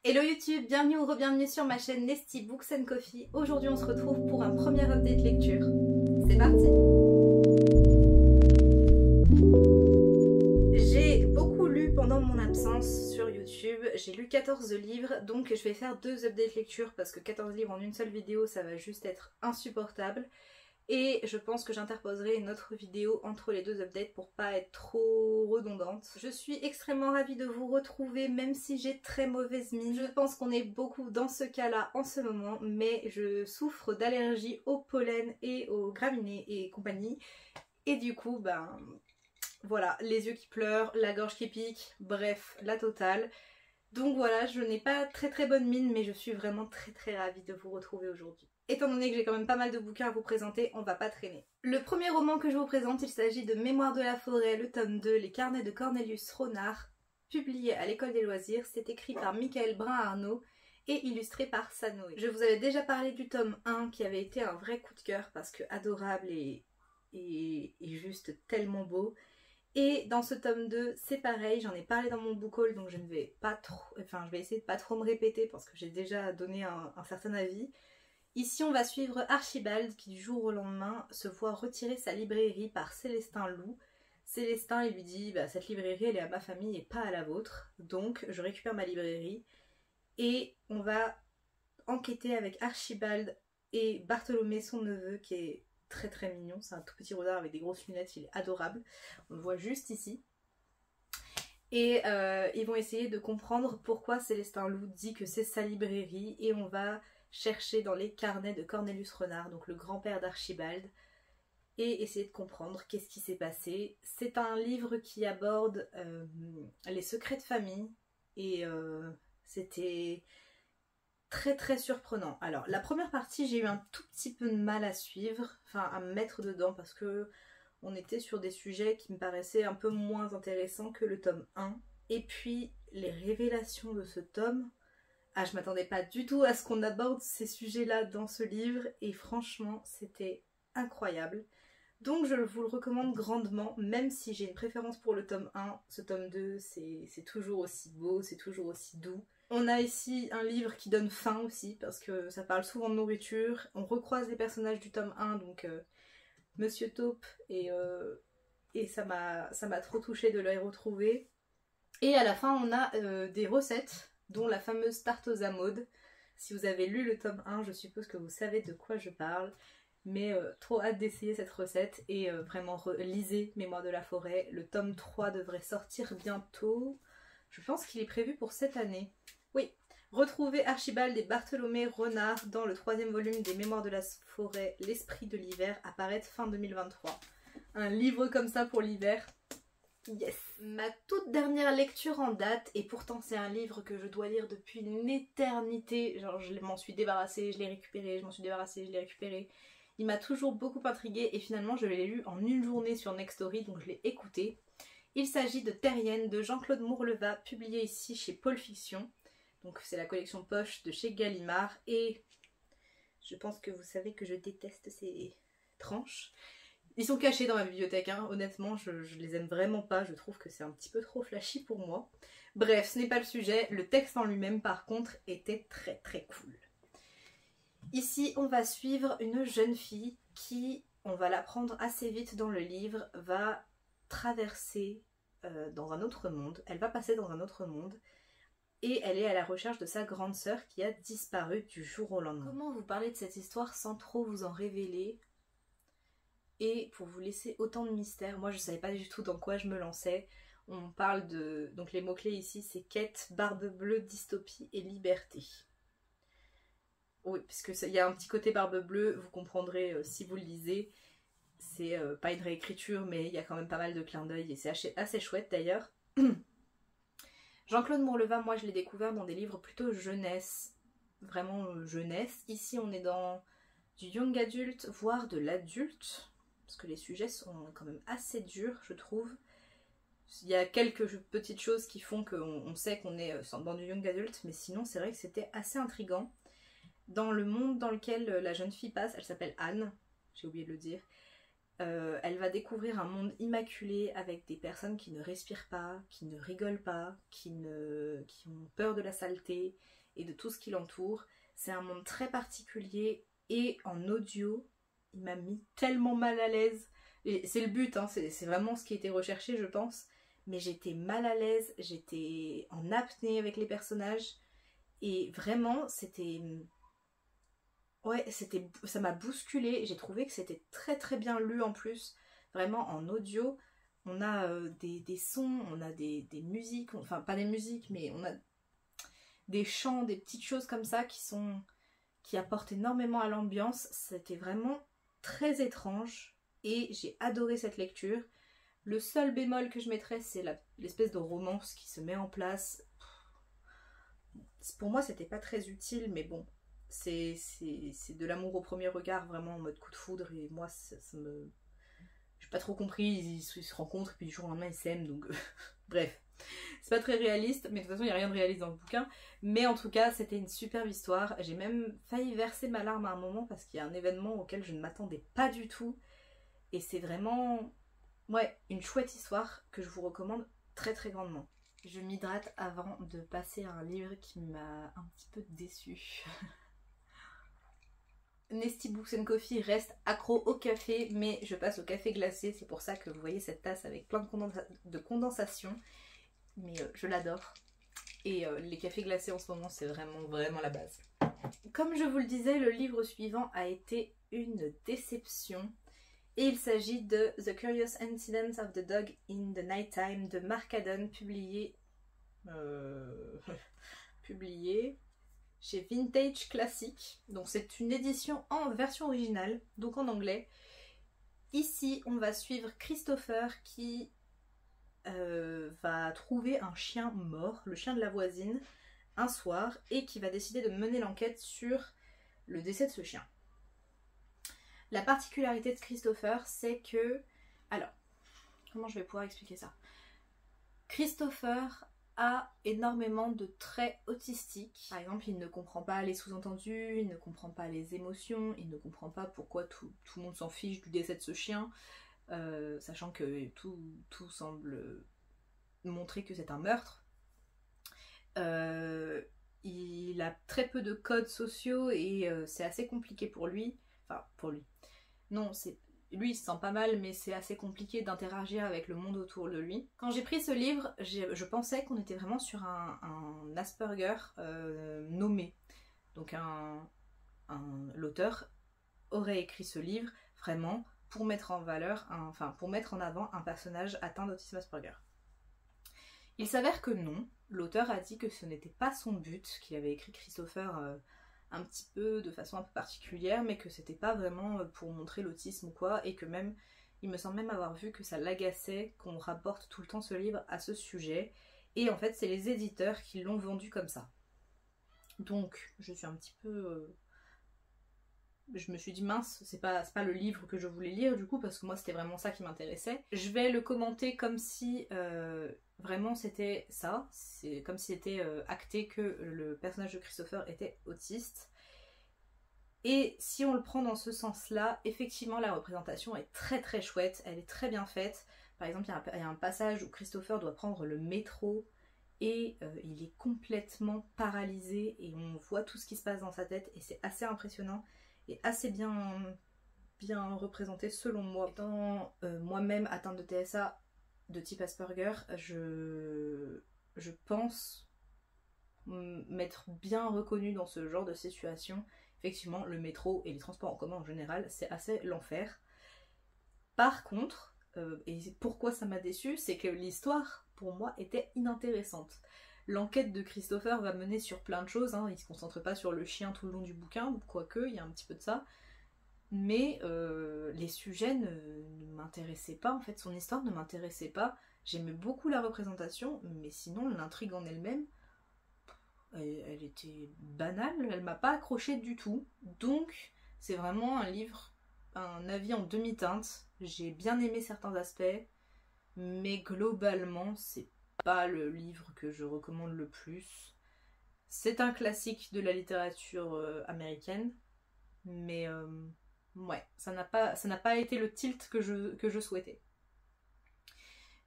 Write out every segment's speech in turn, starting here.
Hello YouTube, bienvenue ou re-bienvenue sur ma chaîne Nesty Books & Coffee. Aujourd'hui on se retrouve pour un premier update lecture. C'est parti! J'ai beaucoup lu pendant mon absence sur YouTube, j'ai lu 14 livres, donc je vais faire 2 updates lecture parce que 14 livres en une seule vidéo ça va juste être insupportable. Et je pense que j'interposerai une autre vidéo entre les 2 updates pour pas être trop redondante. Je suis extrêmement ravie de vous retrouver même si j'ai très mauvaise mine. Je pense qu'on est beaucoup dans ce cas-là en ce moment, mais je souffre d'allergie au pollen et aux graminées et compagnie. Et du coup, ben voilà, les yeux qui pleurent, la gorge qui pique, bref, la totale. Donc voilà, je n'ai pas très bonne mine, mais je suis vraiment très ravie de vous retrouver aujourd'hui. Étant donné que j'ai quand même pas mal de bouquins à vous présenter, on va pas traîner. Le premier roman que je vous présente, il s'agit de Mémoires de la forêt, le tome 2, Les carnets de Cornelius Ronard, publié à l'École des loisirs. C'est écrit par Michael Brun-Arnaud et illustré par Sanoé. Je vous avais déjà parlé du tome 1 qui avait été un vrai coup de cœur parce que adorable et juste tellement beau. Et dans ce tome 2, c'est pareil, j'en ai parlé dans mon book haul, donc je ne vais pas trop, je vais essayer de pas trop me répéter parce que j'ai déjà donné un certain avis. Ici, on va suivre Archibald qui, du jour au lendemain, se voit retirer sa librairie par Célestin Loup. Célestin, il lui dit « Cette librairie, elle est à ma famille et pas à la vôtre, donc je récupère ma librairie. » Et on va enquêter avec Archibald et Bartholomé, son neveu, qui est très mignon. C'est un tout petit renard avec des grosses lunettes, il est adorable. On le voit juste ici. Et ils vont essayer de comprendre pourquoi Célestin Loup dit que c'est sa librairie et on va chercher dans les carnets de Cornelius Ronard, donc le grand-père d'Archibald, et essayer de comprendre qu'est-ce qui s'est passé. C'est un livre qui aborde les secrets de famille et c'était très surprenant. Alors la première partie j'ai eu un tout petit peu de mal à suivre, enfin à me mettre dedans parce que on était sur des sujets qui me paraissaient un peu moins intéressants que le tome 1. Et puis les révélations de ce tome, je m'attendais pas du tout à ce qu'on aborde ces sujets-là dans ce livre et franchement c'était incroyable. Donc je vous le recommande grandement, même si j'ai une préférence pour le tome 1, ce tome 2 c'est toujours aussi beau, c'est toujours aussi doux. On a ici un livre qui donne faim aussi parce que ça parle souvent de nourriture. On recroise les personnages du tome 1, donc Monsieur Taupe et ça m'a trop touchée de les retrouver. Et à la fin on a des recettes, dont la fameuse tarte aux amandes. Si vous avez lu le tome 1, je suppose que vous savez de quoi je parle. Mais trop hâte d'essayer cette recette et vraiment lisez Mémoires de la forêt. Le tome 3 devrait sortir bientôt. Je pense qu'il est prévu pour cette année. Oui. Retrouvez Archibald et Bartholomé Ronard dans le 3e volume des Mémoires de la forêt, L'esprit de l'hiver, apparaître fin 2023. Un livre comme ça pour l'hiver. Yes! Ma toute dernière lecture en date, et pourtant c'est un livre que je dois lire depuis une éternité, genre je m'en suis débarrassée, je l'ai récupéré, je m'en suis débarrassée, je l'ai récupéré. Il m'a toujours beaucoup intriguée et finalement je l'ai lu en une journée sur Nextory, donc je l'ai écouté. Il s'agit de Terrienne de Jean-Claude Mourleva, publié ici chez Paul Fiction. Donc c'est la collection poche de chez Gallimard et je pense que vous savez que je déteste ces tranches. Ils sont cachés dans ma bibliothèque, hein. Honnêtement, je les aime vraiment pas, je trouve que c'est un petit peu trop flashy pour moi. Bref, ce n'est pas le sujet, le texte en lui-même par contre était très cool. Ici, on va suivre une jeune fille qui, on va l'apprendre assez vite dans le livre, va traverser dans un autre monde, elle va passer dans un autre monde et elle est à la recherche de sa grande sœur qui a disparu du jour au lendemain. Comment vous parler de cette histoire sans trop vous en révéler ? Et pour vous laisser autant de mystère, moi je savais pas du tout dans quoi je me lançais. On parle de... donc les mots-clés ici c'est quête, barbe bleue, dystopie et liberté. Oui, puisqu'il y a un petit côté barbe bleue, vous comprendrez si vous le lisez. C'est pas une réécriture mais il y a quand même pas mal de clins d'œil et c'est assez chouette d'ailleurs. Jean-Claude Mourleva, moi je l'ai découvert dans des livres plutôt jeunesse. Vraiment jeunesse. Ici on est dans du young adulte, voire de l'adulte. Parce que les sujets sont quand même assez durs, je trouve. Il y a quelques petites choses qui font qu'on sait qu'on est dans du young adult, mais sinon c'est vrai que c'était assez intriguant. Dans le monde dans lequel la jeune fille passe, elle s'appelle Anne, j'ai oublié de le dire, Elle va découvrir un monde immaculé avec des personnes qui ne respirent pas, qui ne rigolent pas, qui ont peur de la saleté et de tout ce qui l'entoure. C'est un monde très particulier et en audio, il m'a mis tellement mal à l'aise. Et c'est le but, hein, c'est vraiment ce qui était recherché, je pense. Mais j'étais mal à l'aise, j'étais en apnée avec les personnages. Et vraiment, c'était... Ouais, ça m'a bousculé. J'ai trouvé que c'était très très bien lu en plus. Vraiment en audio, on a des sons, on a des musiques, enfin pas des musiques, mais on a des chants, des petites choses comme ça qui apportent énormément à l'ambiance. C'était vraiment très étrange et j'ai adoré cette lecture. Le seul bémol que je mettrais, c'est l'espèce de romance qui se met en place. Pour moi, c'était pas très utile, mais bon, c'est de l'amour au premier regard, vraiment en mode coup de foudre, et moi, ça me... J'ai pas trop compris, ils se rencontrent, et puis du jour au lendemain, ils s'aiment, donc... Bref, c'est pas très réaliste, mais de toute façon, il n'y a rien de réaliste dans le bouquin. Mais en tout cas, c'était une superbe histoire. J'ai même failli verser ma larme à un moment, parce qu'il y a un événement auquel je ne m'attendais pas du tout. Et c'est vraiment... Ouais, une chouette histoire que je vous recommande très très grandement. Je m'hydrate avant de passer à un livre qui m'a un petit peu déçue. Nesty Books & Coffee reste accro au café, mais je passe au café glacé. C'est pour ça que vous voyez cette tasse avec plein de condensation. Mais je l'adore. Et les cafés glacés en ce moment, c'est vraiment la base. Comme je vous le disais, le livre suivant a été une déception. Et il s'agit de The Curious Incidents of the Dog in the Nighttime de Mark Haddon, publié chez Vintage Classic. Donc c'est une édition en version originale, donc en anglais. Ici, on va suivre Christopher qui va trouver un chien mort, le chien de la voisine, un soir, et qui va décider de mener l'enquête sur le décès de ce chien. La particularité de Christopher, c'est que... Alors, comment je vais pouvoir expliquer ça? Christopher a énormément de traits autistiques. Par exemple, il ne comprend pas les sous-entendus, il ne comprend pas les émotions, il ne comprend pas pourquoi tout le monde s'en fiche du décès de ce chien, sachant que tout semble montrer que c'est un meurtre. Il a très peu de codes sociaux et c'est assez compliqué pour lui. Enfin, pour lui. Non, lui il se sent pas mal, mais c'est assez compliqué d'interagir avec le monde autour de lui. Quand j'ai pris ce livre, je pensais qu'on était vraiment sur un Asperger nommé. Donc l'auteur aurait écrit ce livre vraiment pour mettre en valeur, pour mettre en avant un personnage atteint d'autisme Asperger. Il s'avère que non, l'auteur a dit que ce n'était pas son but, qu'il avait écrit Christopher un petit peu de façon un peu particulière, mais que c'était pas vraiment pour montrer l'autisme ou quoi, et que même, il me semble même avoir vu que ça l'agaçait qu'on rapporte tout le temps ce livre à ce sujet, et en fait c'est les éditeurs qui l'ont vendu comme ça. Donc je suis un petit peu... Je me suis dit mince, c'est pas le livre que je voulais lire du coup, parce que moi c'était vraiment ça qui m'intéressait. Je vais le commenter comme si vraiment c'était ça, c'est comme si c'était acté que le personnage de Christopher était autiste. Et si on le prend dans ce sens-là, effectivement la représentation est très très chouette, elle est très bien faite. Par exemple, il y a un passage où Christopher doit prendre le métro et il est complètement paralysé et on voit tout ce qui se passe dans sa tête et c'est assez impressionnant et assez bien représenté selon moi. Étant moi-même atteinte de TSA de type Asperger, je pense m'être bien reconnue dans ce genre de situation. Effectivement, le métro et les transports en commun en général, c'est assez l'enfer. Par contre, et pourquoi ça m'a déçue, c'est que l'histoire, pour moi, était inintéressante. L'enquête de Christopher va mener sur plein de choses, hein. Il se concentre pas sur le chien tout le long du bouquin, quoique, il y a un petit peu de ça. Mais les sujets ne m'intéressaient pas, en fait, son histoire ne m'intéressait pas. J'aimais beaucoup la représentation, mais sinon, l'intrigue en elle-même, elle était banale, elle m'a pas accrochée du tout. Donc, c'est vraiment un livre, un avis en demi-teinte. J'ai bien aimé certains aspects, mais globalement, c'est pas le livre que je recommande le plus. C'est un classique de la littérature américaine, mais ouais, ça n'a pas été le tilt que je souhaitais.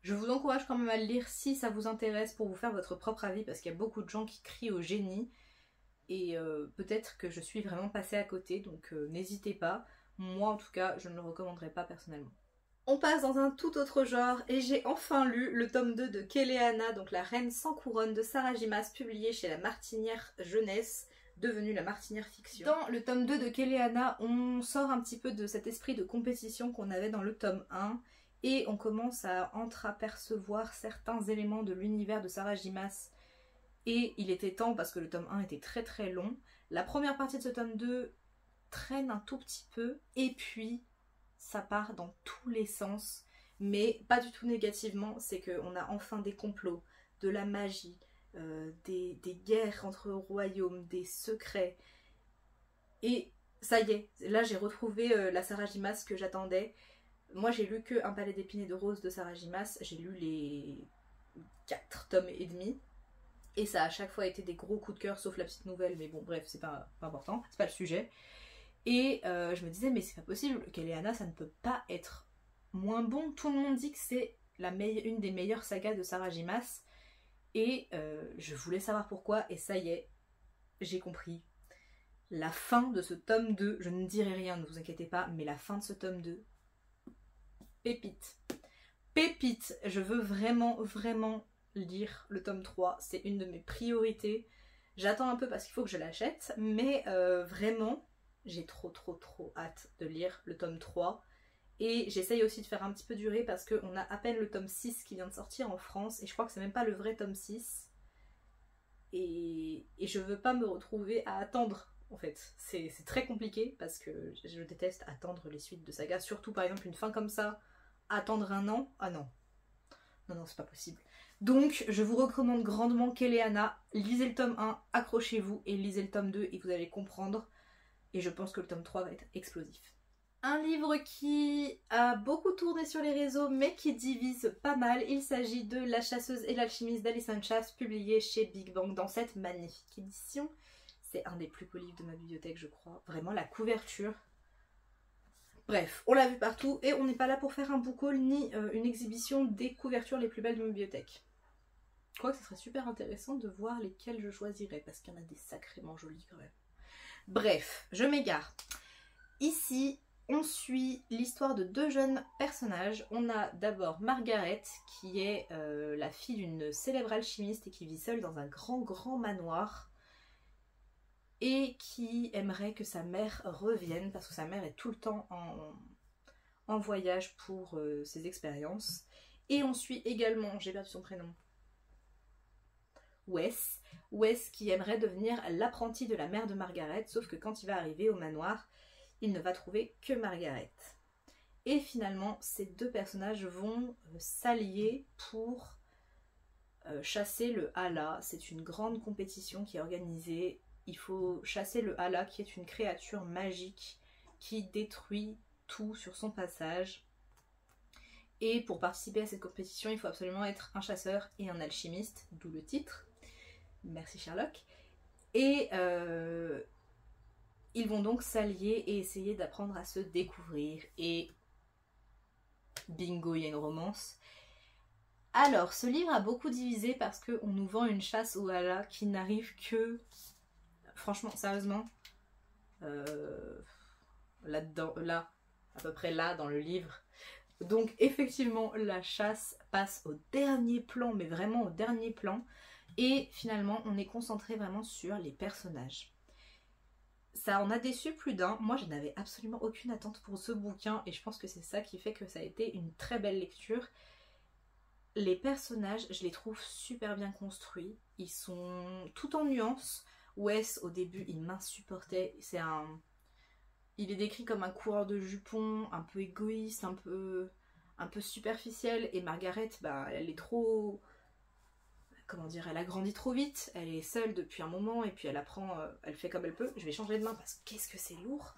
Je vous encourage quand même à le lire si ça vous intéresse pour vous faire votre propre avis, parce qu'il y a beaucoup de gens qui crient au génie, et peut-être que je suis vraiment passée à côté, donc n'hésitez pas. Moi en tout cas, je ne le recommanderais pas personnellement. On passe dans un tout autre genre, et j'ai enfin lu le tome 2 de Kéléana, donc La Reine sans couronne de Sarah J. Maas, publié chez La Martinière Jeunesse, devenue La Martinière Fiction. Dans le tome 2 de Kéléana, on sort un petit peu de cet esprit de compétition qu'on avait dans le tome 1, et on commence à entreapercevoir certains éléments de l'univers de Sarah J. Maas. Et il était temps parce que le tome 1 était très très long. La première partie de ce tome 2 traîne un tout petit peu, et puis ça part dans tous les sens, mais pas du tout négativement. C'est qu'on a enfin des complots, de la magie, des guerres entre royaumes, des secrets. Et ça y est, là j'ai retrouvé la Sarah J. Maas que j'attendais. Moi j'ai lu que Un palais d'épines et de roses de Sarah J. Maas, j'ai lu les 4 tomes et demi, et ça a à chaque fois été des gros coups de cœur, sauf la petite nouvelle, mais bon bref, c'est pas important, c'est pas le sujet. Et je me disais mais c'est pas possible, Kéléana ça ne peut pas être moins bon, tout le monde dit que c'est une des meilleures sagas de Sarah J. Maas, et je voulais savoir pourquoi, et ça y est, j'ai compris. La fin de ce tome 2, je ne dirai rien, ne vous inquiétez pas, mais la fin de ce tome 2, pépite. Pépite, je veux vraiment, vraiment lire le tome 3, c'est une de mes priorités. J'attends un peu parce qu'il faut que je l'achète, mais vraiment, j'ai trop hâte de lire le tome 3. Et j'essaye aussi de faire un petit peu durer parce qu'on a à peine le tome 6 qui vient de sortir en France, et je crois que c'est même pas le vrai tome 6. Et je veux pas me retrouver à attendre. En fait, c'est très compliqué parce que je déteste attendre les suites de sagas, surtout par exemple une fin comme ça, attendre un an, ah non. Non, c'est pas possible. Donc, je vous recommande grandement Kéléana. Lisez le tome 1, accrochez-vous, et lisez le tome 2 et vous allez comprendre. Et je pense que le tome 3 va être explosif. Un livre qui a beaucoup tourné sur les réseaux, mais qui divise pas mal. Il s'agit de La chasseuse et l'alchimiste d'Alison Chass, publié chez Big Bang dans cette magnifique édition. C'est un des plus beaux livres de ma bibliothèque, je crois. Vraiment, la couverture. Bref, on l'a vu partout, et on n'est pas là pour faire un book haul ni une exhibition des couvertures les plus belles de ma bibliothèque. Je crois que ce serait super intéressant de voir lesquelles je choisirais, parce qu'il y en a des sacrément jolies quand même. Bref, je m'égare. Ici, on suit l'histoire de 2 jeunes personnages. On a d'abord Margaret, qui est la fille d'une célèbre alchimiste et qui vit seule dans un grand manoir, et qui aimerait que sa mère revienne parce que sa mère est tout le temps en voyage pour ses expériences. Et on suit également, j'ai perdu son prénom, Wes qui aimerait devenir l'apprenti de la mère de Margaret, sauf que quand il va arriver au manoir, il ne va trouver que Margaret. Et finalement, ces 2 personnages vont s'allier pour chasser le Hala. C'est une grande compétition qui est organisée. Il faut chasser le Hala, qui est une créature magique qui détruit tout sur son passage. Et pour participer à cette compétition, il faut absolument être un chasseur et un alchimiste, d'où le titre. Merci Sherlock. Et ils vont donc s'allier et essayer d'apprendre à se découvrir. Et bingo, il y a une romance. Alors, ce livre a beaucoup divisé parce qu'on nous vend une chasse au Hala qui n'arrive que... Franchement, sérieusement, là-dedans, là, à peu près là dans le livre. Donc effectivement, la chasse passe au dernier plan, mais vraiment au dernier plan. Et finalement, on est concentré vraiment sur les personnages. Ça en a déçu plus d'un. Moi, je n'avais absolument aucune attente pour ce bouquin, et je pense que c'est ça qui fait que ça a été une très belle lecture. Les personnages, je les trouve super bien construits. Ils sont tout en nuances. Wes, au début, il m'insupportait. Il est décrit comme un coureur de jupons, un peu égoïste, un peu superficiel. Et Margaret, bah, elle est trop... Comment dire, elle a grandi trop vite. Elle est seule depuis un moment et puis elle apprend, elle fait comme elle peut. Je vais changer de main parce que qu'est-ce que c'est lourd.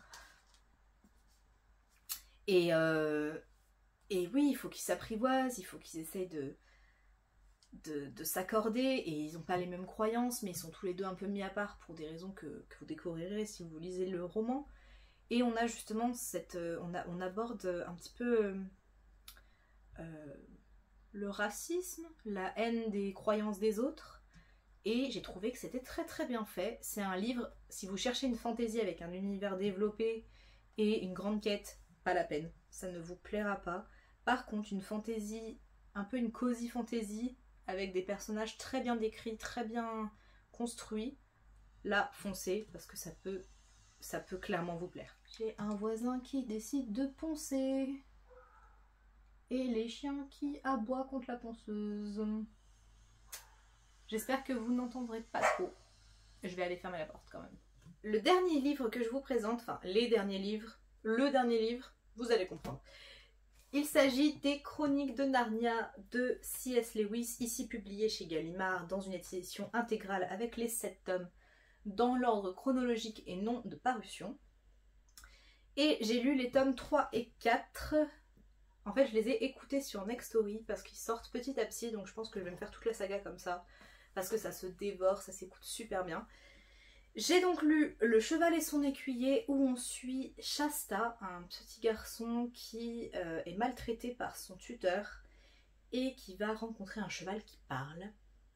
Et oui, il faut qu'ils s'apprivoisent, il faut qu'ils essayent de s'accorder, et ils n'ont pas les mêmes croyances, mais ils sont tous les 2 un peu mis à part pour des raisons que vous découvrirez si vous lisez le roman. Et on a justement on aborde un petit peu le racisme, la haine des croyances des autres. Et j'ai trouvé que c'était très très bien fait. C'est un livre, si vous cherchez une fantaisie avec un univers développé et une grande quête, pas la peine. Ça ne vous plaira pas. Par contre, une fantaisie, un peu une cosy fantaisie, avec des personnages très bien décrits, très bien construits, là, foncez, parce que ça peut clairement vous plaire. J'ai un voisin qui décide de poncer. Et les chiens qui aboient contre la ponceuse. J'espère que vous n'entendrez pas trop. Je vais aller fermer la porte quand même. Le dernier livre que je vous présente, enfin les derniers livres, le dernier livre, vous allez comprendre. Il s'agit des Chroniques de Narnia de C.S. Lewis, ici publié chez Gallimard dans une édition intégrale avec les 7 tomes dans l'ordre chronologique et non de parution. Et j'ai lu les tomes 3 et 4. En fait, je les ai écoutés sur Nextory parce qu'ils sortent petit à petit, donc je pense que je vais me faire toute la saga comme ça. Parce que ça se dévore, ça s'écoute super bien. J'ai donc lu Le Cheval et son écuyer où on suit Shasta, un petit garçon qui est maltraité par son tuteur et qui va rencontrer un cheval qui parle.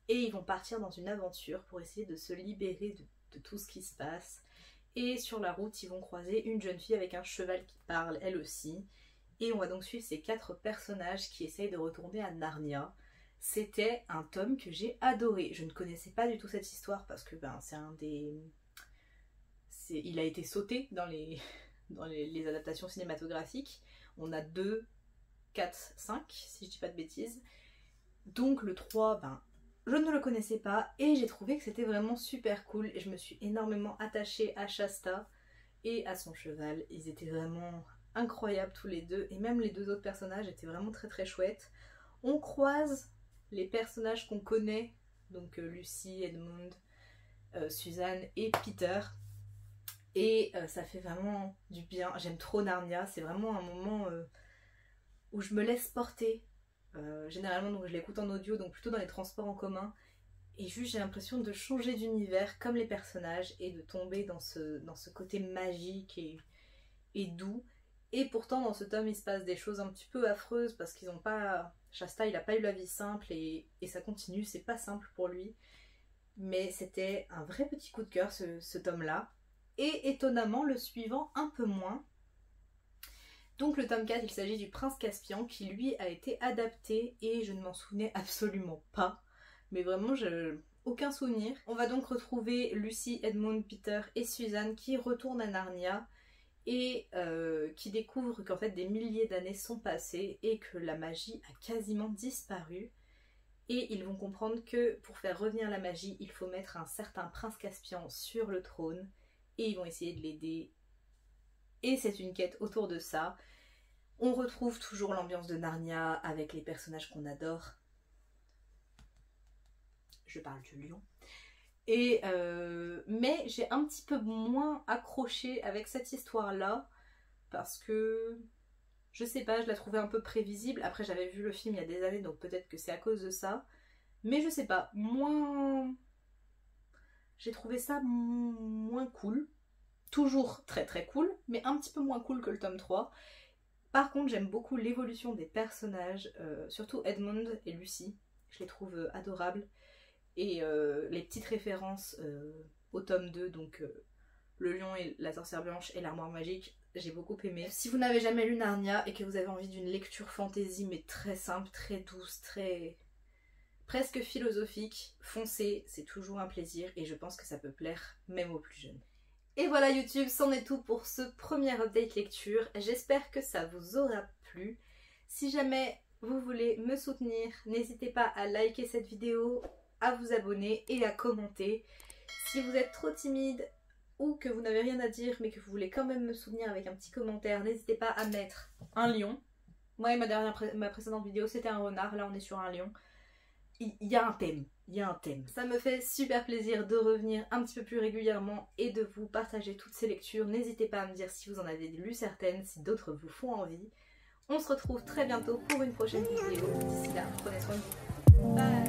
Et ils vont partir dans une aventure pour essayer de se libérer de tout ce qui se passe. Et sur la route, ils vont croiser une jeune fille avec un cheval qui parle, elle aussi. Et on va donc suivre ces 4 personnages qui essayent de retourner à Narnia. C'était un tome que j'ai adoré. Je ne connaissais pas du tout cette histoire parce que c'est un des... Il a été sauté dans les adaptations cinématographiques. On a 2, 4, 5, si je dis pas de bêtises. Donc le 3, je ne le connaissais pas et j'ai trouvé que c'était vraiment super cool. Et je me suis énormément attachée à Shasta et à son cheval. Ils étaient vraiment incroyables tous les deux. Et même les 2 autres personnages étaient vraiment très très chouettes. On croise les personnages qu'on connaît, donc Lucy, Edmund, Suzanne et Peter. Et ça fait vraiment du bien. J'aime trop Narnia, c'est vraiment un moment où je me laisse porter. Généralement, donc, je l'écoute en audio, donc plutôt dans les transports en commun. Et juste j'ai l'impression de changer d'univers comme les personnages et de tomber dans ce côté magique et doux. Et pourtant dans ce tome il se passe des choses un petit peu affreuses parce qu'ils n'ont pas... Shasta il n'a pas eu la vie simple et ça continue, c'est pas simple pour lui. Mais c'était un vrai petit coup de cœur ce tome là. Et étonnamment le suivant un peu moins. Donc le tome 4 il s'agit du Prince Caspian qui lui a été adapté et je ne m'en souvenais absolument pas. Mais vraiment aucun souvenir. On va donc retrouver Lucy, Edmund, Peter et Suzanne qui retournent à Narnia. Et qui découvrent qu'en fait des milliers d'années sont passées et que la magie a quasiment disparu. Et ils vont comprendre que pour faire revenir la magie, il faut mettre un certain prince Caspian sur le trône. Et ils vont essayer de l'aider. Et c'est une quête autour de ça. On retrouve toujours l'ambiance de Narnia avec les personnages qu'on adore. Je parle du lion. Et mais j'ai un petit peu moins accroché avec cette histoire là parce que je sais pas, je la trouvais un peu prévisible. Après j'avais vu le film il y a des années donc peut-être que c'est à cause de ça, mais je sais pas, j'ai trouvé ça moins cool. Toujours très très cool, mais un petit peu moins cool que le tome 3. Par contre j'aime beaucoup l'évolution des personnages, surtout Edmund et Lucy, je les trouve adorables. Et les petites références au tome 2, donc le lion et la sorcière blanche et l'armoire magique, j'ai beaucoup aimé. Si vous n'avez jamais lu Narnia et que vous avez envie d'une lecture fantasy mais très simple, très douce, très presque philosophique, foncez, c'est toujours un plaisir et je pense que ça peut plaire même aux plus jeunes. Et voilà YouTube, c'en est tout pour ce premier update lecture. J'espère que ça vous aura plu. Si jamais vous voulez me soutenir, n'hésitez pas à liker cette vidéo, à vous abonner et à commenter. Si vous êtes trop timide ou que vous n'avez rien à dire mais que vous voulez quand même me soutenir avec un petit commentaire, n'hésitez pas à mettre un lion. Moi ma précédente vidéo c'était un renard, là on est sur un lion. Il y a un thème, il y a un thème. Ça me fait super plaisir de revenir un petit peu plus régulièrement et de vous partager toutes ces lectures. N'hésitez pas à me dire si vous en avez lu certaines, si d'autres vous font envie. On se retrouve très bientôt pour une prochaine vidéo. D'ici là, prenez soin de vous. Bye.